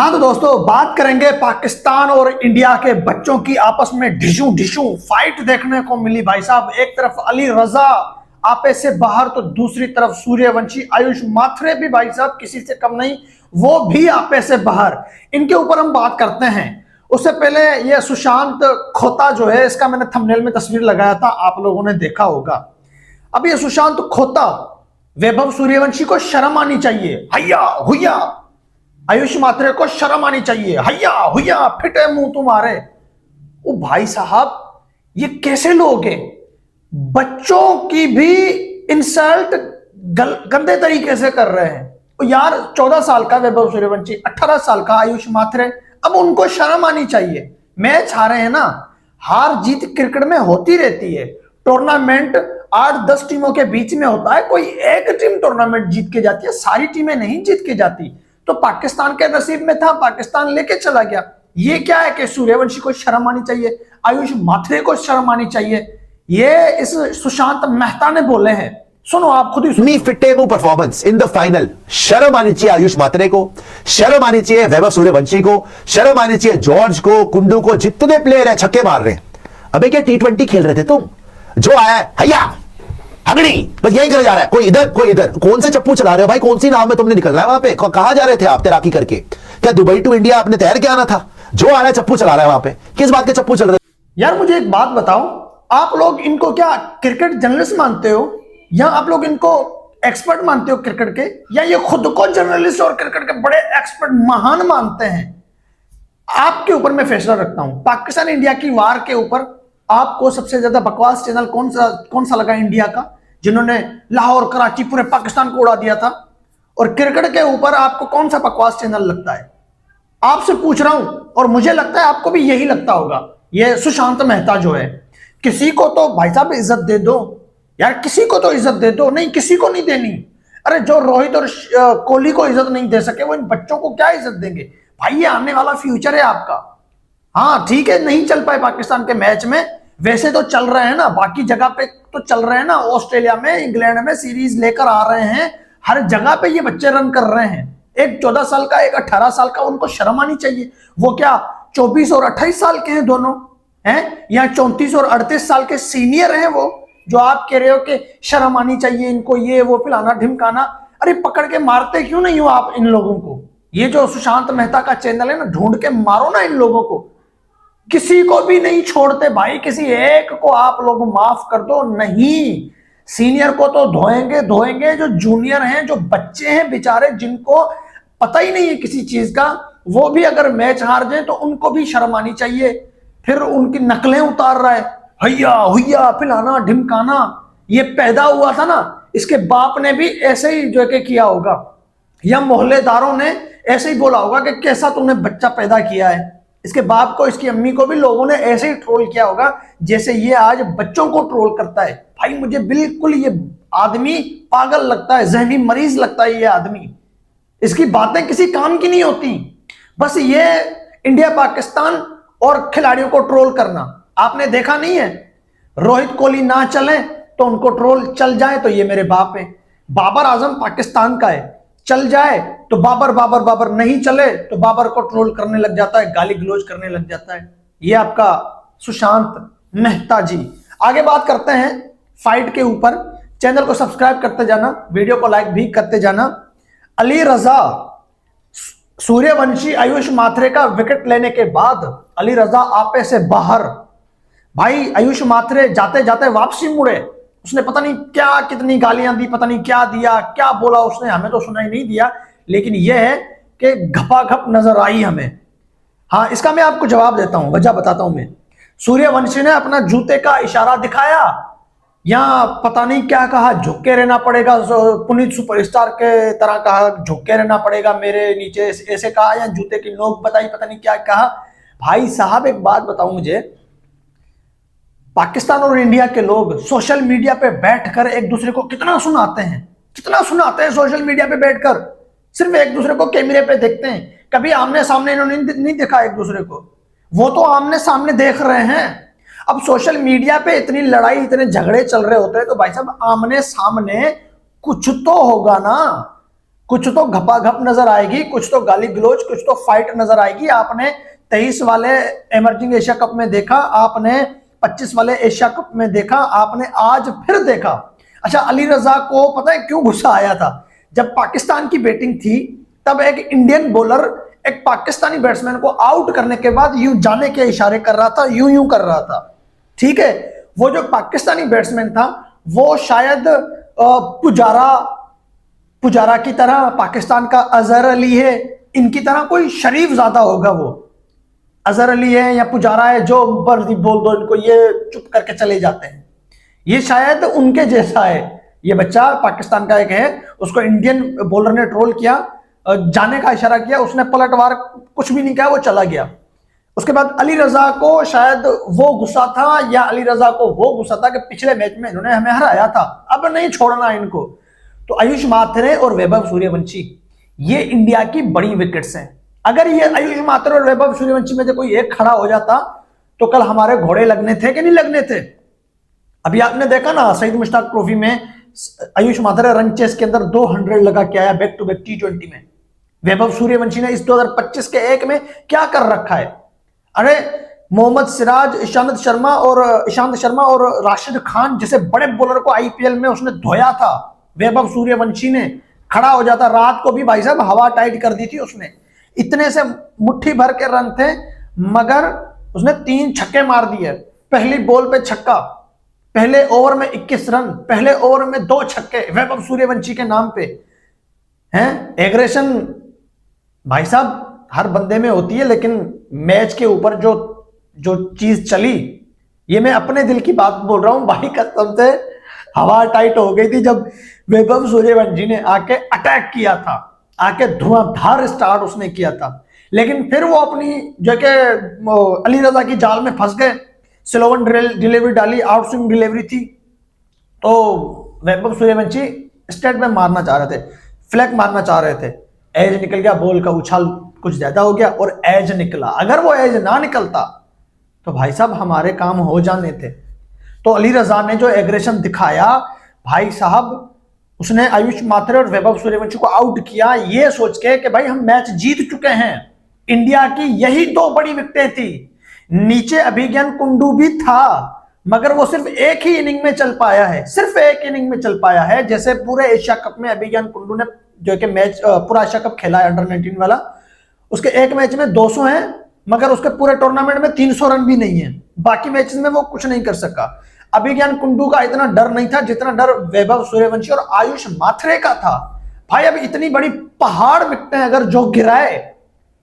हाँ तो दोस्तों बात करेंगे पाकिस्तान और इंडिया के बच्चों की आपस में ढिशू ढिशू फाइट देखने को मिली भाई साहब। एक तरफ अली रजा आपे से बाहर तो दूसरी तरफ सूर्यवंशी आयुष माथुरे भी भाई साहब किसी से कम नहीं, वो भी आपे से बाहर। इनके ऊपर हम बात करते हैं। उससे पहले ये सुशांत खोता जो है, इसका मैंने थंबनेल में तस्वीर लगाया था, आप लोगों ने देखा होगा। अब ये सुशांत खोता वैभव सूर्यवंशी को शर्म आनी चाहिए, हैया हुया। आयुष माथुरे को शर्म आनी चाहिए, हैया हुया, फिटे मुंह तुम्हारे। ओ भाई साहब, ये कैसे लोग हैं? बच्चों की भी इंसल्ट गंदे तरीके से कर रहे हैं। तो यार 14 साल का वैभव सूर्यवंशी, 18 साल का आयुष माथुरे, अब उनको शर्म आनी चाहिए। मैच हारे हैं ना, हार जीत क्रिकेट में होती रहती है। टूर्नामेंट 8-10 टीमों के बीच में होता है, कोई एक टीम टूर्नामेंट जीत के जाती है, सारी टीमें नहीं जीत के जाती। तो पाकिस्तान के नसीब में था, पाकिस्तान लेके चला गया। ये क्या है कि सूर्यवंशी को शर्म आनी चाहिए, आयुष माथुरे को शर्म आनी चाहिए, ये इस सुशांत मेहता ने बोले हैं। सुनो आप खुद ही इतनी फिटे वो परफॉर्मेंस इन द फाइनल, शर्म आनी चाहिए आयुष माथुरे को, शर्म आनी चाहिए वैभव सूर्यवंशी को, शर्म आनी चाहिए जॉर्ज को, कुंडू को। जितने प्लेयर है छक्के मार रहे हैं। अबे क्या T20 खेल रहे थे तुम? जो आया है हैया अगड़ी, बस यही करे जा रहा है, कोई इधर कोई इधर। कौन से चप्पू चला रहे हो भाई? कौन सी नाव में तुमने निकलना है? वहां पे कहां जा रहे थे आप तैराकी करके? क्या दुबई टू इंडिया आपने तैर के आना था? जो आ रहा है चप्पू चला रहा है वहां पे, किस बात के चप्पू चल रहे? यार मुझे एक बात बताओ, आप लोग इनको क्या क्रिकेट जर्नलिस्ट मानते हो, या आप लोग इनको एक्सपर्ट मानते हो क्रिकेट के, या ये खुद को जर्नलिस्ट और क्रिकेट के बड़े एक्सपर्ट महान मानते हैं? आपके ऊपर मैं फैसला रखता हूं। पाकिस्तान इंडिया की वार के ऊपर आपको सबसे ज्यादा बकवास चैनल कौन सा लगा इंडिया का, जिन्होंने लाहौर कराची पूरे पाकिस्तान को उड़ा दिया था? और क्रिकेट के ऊपर आपको कौन सा बकवास चैनल लगता है? आपसे पूछ रहा हूं, और मुझे लगता है आपको भी यही लगता होगा। ये सुशांत मेहता जो है, किसी को तो भाई साहब इज्जत दे दो यार, किसी को तो इज्जत दे दो। नहीं, किसी को नहीं देनी। अरे जो रोहित और कोहली को इज्जत नहीं दे सके, वो इन बच्चों को क्या इज्जत देंगे भाई? ये आने वाला फ्यूचर है आपका। हाँ ठीक है, नहीं चल पाए पाकिस्तान के मैच में, वैसे तो चल रहे हैं ना, बाकी जगह पे तो चल रहे हैं ना। ऑस्ट्रेलिया में, इंग्लैंड में सीरीज लेकर आ रहे हैं, हर जगह पे ये बच्चे रन कर रहे हैं। एक 14 साल का, एक 18 साल का, उनको शर्म आनी चाहिए। वो क्या 24 और 28 साल के हैं दोनों, हैं या 34 और 38 साल के सीनियर हैं वो, जो आप कह रहे हो कि शर्म आनी चाहिए इनको, ये वो फलाना ढिमकाना। अरे पकड़ के मारते क्यों नहीं हो आप इन लोगों को? ये जो सुशांत मेहता का चैनल है ना, ढूंढ के मारो ना इन लोगों को। किसी को भी नहीं छोड़ते भाई, किसी एक को आप लोग माफ कर दो नहीं। सीनियर को तो धोएंगे, जो जूनियर हैं, जो बच्चे हैं बेचारे, जिनको पता ही नहीं है किसी चीज का, वो भी अगर मैच हार जाए तो उनको भी शर्म आनी चाहिए। फिर उनकी नकलें उतार रहा है, हैया हुया, फिलाना ढिमकाना। ये पैदा हुआ था ना, इसके बाप ने भी ऐसे ही जो है किया होगा, या मोहल्लेदारों ने ऐसे ही बोला होगा कि कैसा तुमने बच्चा पैदा किया है। इसके बाप को, इसकी अम्मी को भी लोगों ने ऐसे ही ट्रोल किया होगा जैसे ये आज बच्चों को ट्रोल करता है। भाई मुझे बिल्कुल ये आदमी पागल लगता है, जहनी मरीज लगता है ये आदमी। इसकी बातें किसी काम की नहीं होती, बस ये इंडिया पाकिस्तान और खिलाड़ियों को ट्रोल करना। आपने देखा नहीं है, रोहित कोहली ना चले तो उनको ट्रोल, चल जाए तो ये मेरे बाप है। बाबर आजम पाकिस्तान का है, चल जाए तो बाबर बाबर बाबर, नहीं चले तो बाबर को ट्रोल करने लग जाता है, गाली गलौज करने लग जाता है। ये आपका सुशांत मेहता जी। आगे बात करते हैं फाइट के ऊपर। चैनल को सब्सक्राइब करते जाना, वीडियो को लाइक भी करते जाना। अली रजा, सूर्यवंशी आयुष माथुरे का विकेट लेने के बाद अली रजा आपे से बाहर। भाई आयुष माथुरे जाते जाते वापसी मुड़े, उसने पता नहीं क्या कितनी गालियां दी, पता नहीं क्या दिया, क्या बोला उसने, हमें तो सुनाई नहीं दिया, लेकिन यह है कि घपाघप नजर आई हमें। हाँ, इसका मैं आपको जवाब देता हूं, वजह बताता हूं मैं। सूर्यवंशी ने अपना जूते का इशारा दिखाया, या पता नहीं क्या कहा, झुक के रहना पड़ेगा, पुनीत सुपरस्टार के तरह कहा, झुक के रहना पड़ेगा मेरे नीचे, ऐसे कहा, या जूते की नोक बताई, पता नहीं क्या कहा। भाई साहब एक बात बताऊं मुझे, पाकिस्तान और इंडिया के लोग सोशल मीडिया पे बैठकर एक दूसरे को कितना सुनाते हैं सोशल मीडिया पे बैठकर। सिर्फ एक दूसरे को कैमरे पे देखते हैं, कभी आमने सामने इन्होंने नहीं देखा एक दूसरे को। वो तो आमने सामने देख रहे हैं। अब सोशल मीडिया पे इतनी लड़ाई, इतने झगड़े चल रहे होते हैं, तो भाई साहब आमने सामने कुछ तो होगा ना, कुछ तो घपाघप नजर आएगी, कुछ तो गाली गलोच, कुछ तो फाइट नजर आएगी। आपने 23 वाले एमर्जिंग एशिया कप में देखा, आपने 25 वाले एशिया कप में देखा, आपने आज फिर देखा। अच्छा, अली रजा को पता है क्यों गुस्सा आया था? जब पाकिस्तान की बैटिंग थी तब एक इंडियन बॉलर एक पाकिस्तानी बैट्समैन को आउट करने के बाद यूं जाने के इशारे कर रहा था, यूं यूं कर रहा था। ठीक है, वो जो पाकिस्तानी बैट्समैन था वो शायद पुजारा की तरह, पाकिस्तान का अजहर अली है, इनकी तरह कोई शरीफ ज्यादा होगा। वो अजहर अली है या पुजारा है, जो मर्जी बोल दो इनको, ये चुप करके चले जाते हैं। ये शायद उनके जैसा है। ये बच्चा पाकिस्तान का एक है, उसको इंडियन बॉलर ने ट्रोल किया, जाने का इशारा किया, उसने पलटवार कुछ भी नहीं किया, वो चला गया। उसके बाद अली रजा को शायद वो गुस्सा था, या अली रजा को वो गुस्सा था कि पिछले मैच में इन्होंने हमें हराया था, अब नहीं छोड़ना इनको। तो आयुष माथुरे और वैभव सूर्यवंशी ये इंडिया की बड़ी विकेट्स हैं। अगर ये आयुष माथुरे और वैभव सूर्यवंशी में से कोई एक खड़ा हो जाता तो कल हमारे घोड़े लगने थे कि नहीं लगने थे? अभी आपने देखा ना, सईद मुश्ताक ट्रॉफी में आयुष माथुरे रन चेस के अंदर 200 लगा के आया बैक टू बैक T20 में। वैभव सूर्यवंशी ने इस 2025 के एक में क्या कर रखा है? अरे मोहम्मद सिराज, ईशांत शर्मा और राशिद खान जैसे बड़े बॉलर को आईपीएल में उसने धोया था। वैभव सूर्यवंशी ने खड़ा हो जाता, रात को भी भाई साहब हवा टाइट कर दी थी उसने। इतने से मुट्ठी भर के रन थे, मगर उसने 3 छक्के मार दिए। पहली बॉल पे छक्का, पहले ओवर में 21 रन, पहले ओवर में 2 छक्के वैभव सूर्यवंशी के नाम पे हैं। एग्रेशन भाई साहब हर बंदे में होती है, लेकिन मैच के ऊपर जो चीज चली, ये मैं अपने दिल की बात बोल रहा हूं भाई, कसम से हवा टाइट हो गई थी जब वैभव सूर्यवंशी ने आके अटैक किया था, आके धुआंधार स्टार्ट उसने किया था। लेकिन फिर वो अपनी जो कि अली रजा की जाल में फंस गए, स्लोवन डिलीवरी डाली, आउट स्विंग डिलीवरी थी, तो वैभव सूर्यवंशी स्टेट में मारना चाह रहे थे, फ्लैग मारना चाह रहे थे, एज निकल गया, बॉल का उछाल कुछ ज्यादा हो गया और एज निकला। अगर वो एज ना निकलता तो भाई साहब हमारे काम हो जाने थे। तो अली रजा ने जो एग्रेशन दिखाया भाई साहब, उसने आयुष माथुरे और वैभव सूर्यवंशी को आउट किया ये सोच के कि भाई हम मैच जीत चुके हैं। इंडिया की यही 2 बड़ी विकेटें थी। नीचे अभिज्ञान कुंडू भी था, मगर वो सिर्फ एक ही इनिंग में चल पाया है, सिर्फ एक इनिंग में चल पाया है। जैसे पूरे एशिया कप में अभिज्ञान कुंडू ने जो कि मैच पूरा एशिया कप खेला है अंडर 19 वाला, उसके एक मैच में 200 है, मगर उसके पूरे टूर्नामेंट में 300 रन भी नहीं है। बाकी मैचेस में वो कुछ नहीं कर सका। अभिज्ञान कुंडू का इतना डर नहीं था जितना डर वैभव सूर्यवंशी और आयुष माथुरे का था। भाई अब इतनी बड़ी पहाड़ विकेटें अगर जो गिराए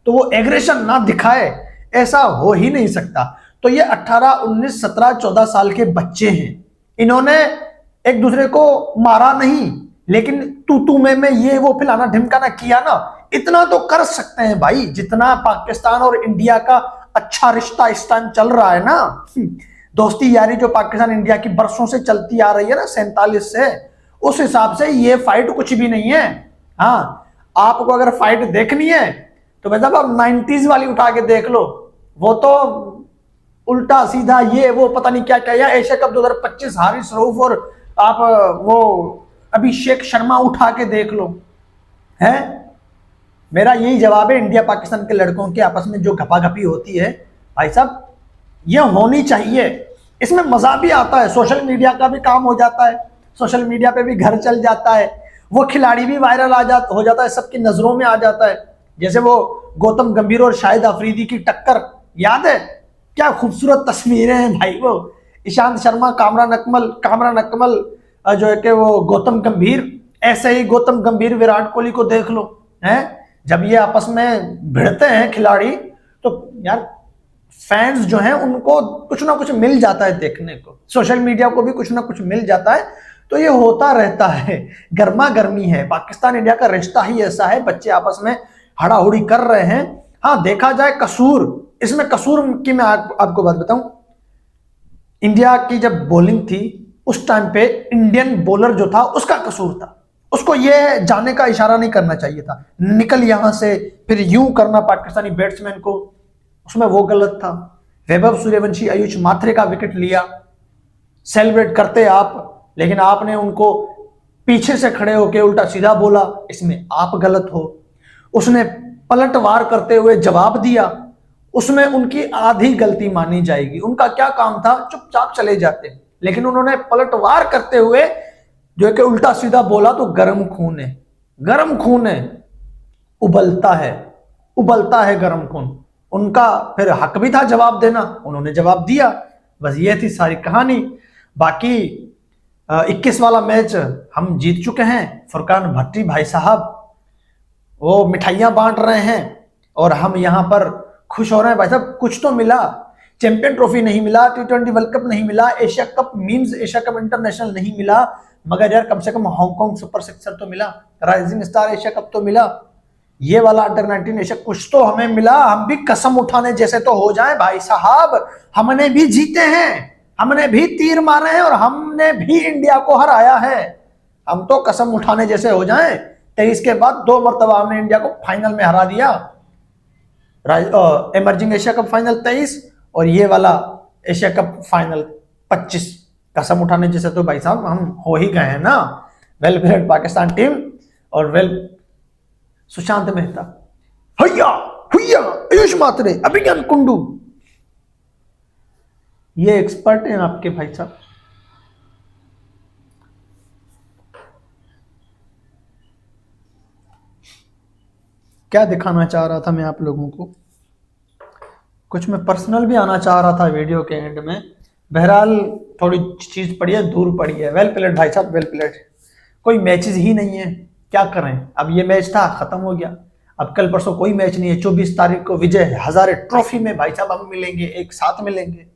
तो वो एग्रेशन ना दिखाए, ऐसा हो ही नहीं सकता। तो ये 18, 19, 17, 14 साल के बच्चे हैं, इन्होंने एक दूसरे को मारा नहीं, लेकिन तू में ये वो फैलाना ढिमकाना किया ना, इतना तो कर सकते हैं भाई। जितना पाकिस्तान और इंडिया का अच्छा रिश्ता इस टाइम चल रहा है ना, दोस्ती यारी जो पाकिस्तान इंडिया की बरसों से चलती आ रही है ना, 47 से, उस हिसाब से ये फाइट कुछ भी नहीं है। हाँ, आपको अगर फाइट देखनी है तो मतलब आप 90s वाली उठा के देख लो, वो तो उल्टा सीधा ये वो पता नहीं क्या क्या, या एशिया कप 2025 हारिस रऊफ और आप वो अभिषेक शर्मा उठा के देख लो। है मेरा यही जवाब है, इंडिया पाकिस्तान के लड़कों के आपस में जो घपाघपी होती है भाई साहब, ये होनी चाहिए। इसमें मजा भी आता है, सोशल मीडिया का भी काम हो जाता है, सोशल मीडिया पे भी घर चल जाता है, वो खिलाड़ी भी वायरल हो जाता है, सबकी नजरों में आ जाता है। जैसे वो गौतम गंभीर और शाहिद अफरीदी की टक्कर याद है, क्या खूबसूरत तस्वीरें हैं भाई। वो ईशांत शर्मा, कामरान अकमल जो है कि वो गौतम गंभीर, ऐसे ही गौतम गंभीर विराट कोहली को देख लो, हैं जब ये आपस में भिड़ते हैं खिलाड़ी, तो यार फैंस जो हैं उनको कुछ ना कुछ मिल जाता है देखने को, सोशल मीडिया को भी कुछ ना कुछ मिल जाता है। तो ये होता रहता है, गर्मा गर्मी है। पाकिस्तान इंडिया का रिश्ता ही ऐसा है, बच्चे आपस में हड़ाहुड़ी कर रहे हैं। हाँ, देखा जाए कसूर, इसमें कसूर की मैं आपको बात बताऊं, इंडिया की जब बॉलिंग थी उस टाइम पे इंडियन बॉलर जो था उसका कसूर था, उसको ये जाने का इशारा नहीं करना चाहिए था, निकल यहां से, फिर यूं करना पाकिस्तानी बैट्समैन को, उसमें वो गलत था। वैभव सूर्यवंशी, आयुष माथुरे का विकेट लिया, सेलिब्रेट करते आप, लेकिन आपने उनको पीछे से खड़े होके उल्टा सीधा बोला, इसमें आप गलत हो। उसने पलटवार करते हुए जवाब दिया, उसमें उनकी आधी गलती मानी जाएगी। उनका क्या काम था, चुपचाप चले जाते, लेकिन उन्होंने पलटवार करते हुए जो है कि उल्टा सीधा बोला, तो गर्म खून है, गर्म खून है, उबलता है गर्म खून। उनका फिर हक भी था जवाब देना, उन्होंने जवाब दिया। बस ये थी सारी कहानी। बाकी 21 वाला मैच हम जीत चुके हैं। फुरकान भट्टी भाई साहब वो मिठाइयां बांट रहे हैं और हम यहां पर खुश हो रहे हैं। भाई साहब कुछ तो मिला, चैंपियन ट्रॉफी नहीं मिला, T20 वर्ल्ड कप नहीं मिला, Asia cup means Asia cup international नहीं मिला, मगर यार कम से कम हांगकांग सुपर 6 तो मिला, राइजिंग स्टार एशिया कप तो मिला, ये वाला अंडर 19 एशिया कुछ तो हमें मिला। हम भी कसम उठाने जैसे तो हो जाए भाई साहब, हमने भी जीते हैं, हमने भी तीर मारे हैं और हमने भी इंडिया को हराया है। हम तो कसम उठाने जैसे हो जाएं। 23 के बाद 2 मरतबा हमने इंडिया को फाइनल में हरा दिया, इमर्जिंग एशिया कप फाइनल 23 और ये वाला एशिया कप फाइनल 25। कसम उठाने जैसे तो भाई साहब हम हो ही गए हैं ना। वेल प्लेड पाकिस्तान टीम और वेल सुशांत मेहता, हैया हुइया, आयुष मात्रे, अभिज्ञान कुंडू, ये एक्सपर्ट हैं आपके भाई साहब। क्या दिखाना चाह रहा था मैं आप लोगों को, कुछ मैं पर्सनल भी आना चाह रहा था वीडियो के एंड में। बहरहाल थोड़ी चीज पड़ी है, दूर पड़ी है। वेल प्लेड भाई साहब, वेल प्लेड। कोई मैचेस ही नहीं है, क्या करें। अब ये मैच था, खत्म हो गया। अब कल परसों कोई मैच नहीं है। 24 तारीख को विजय हजारे ट्रॉफी में भाई साहब हम मिलेंगे, एक साथ मिलेंगे।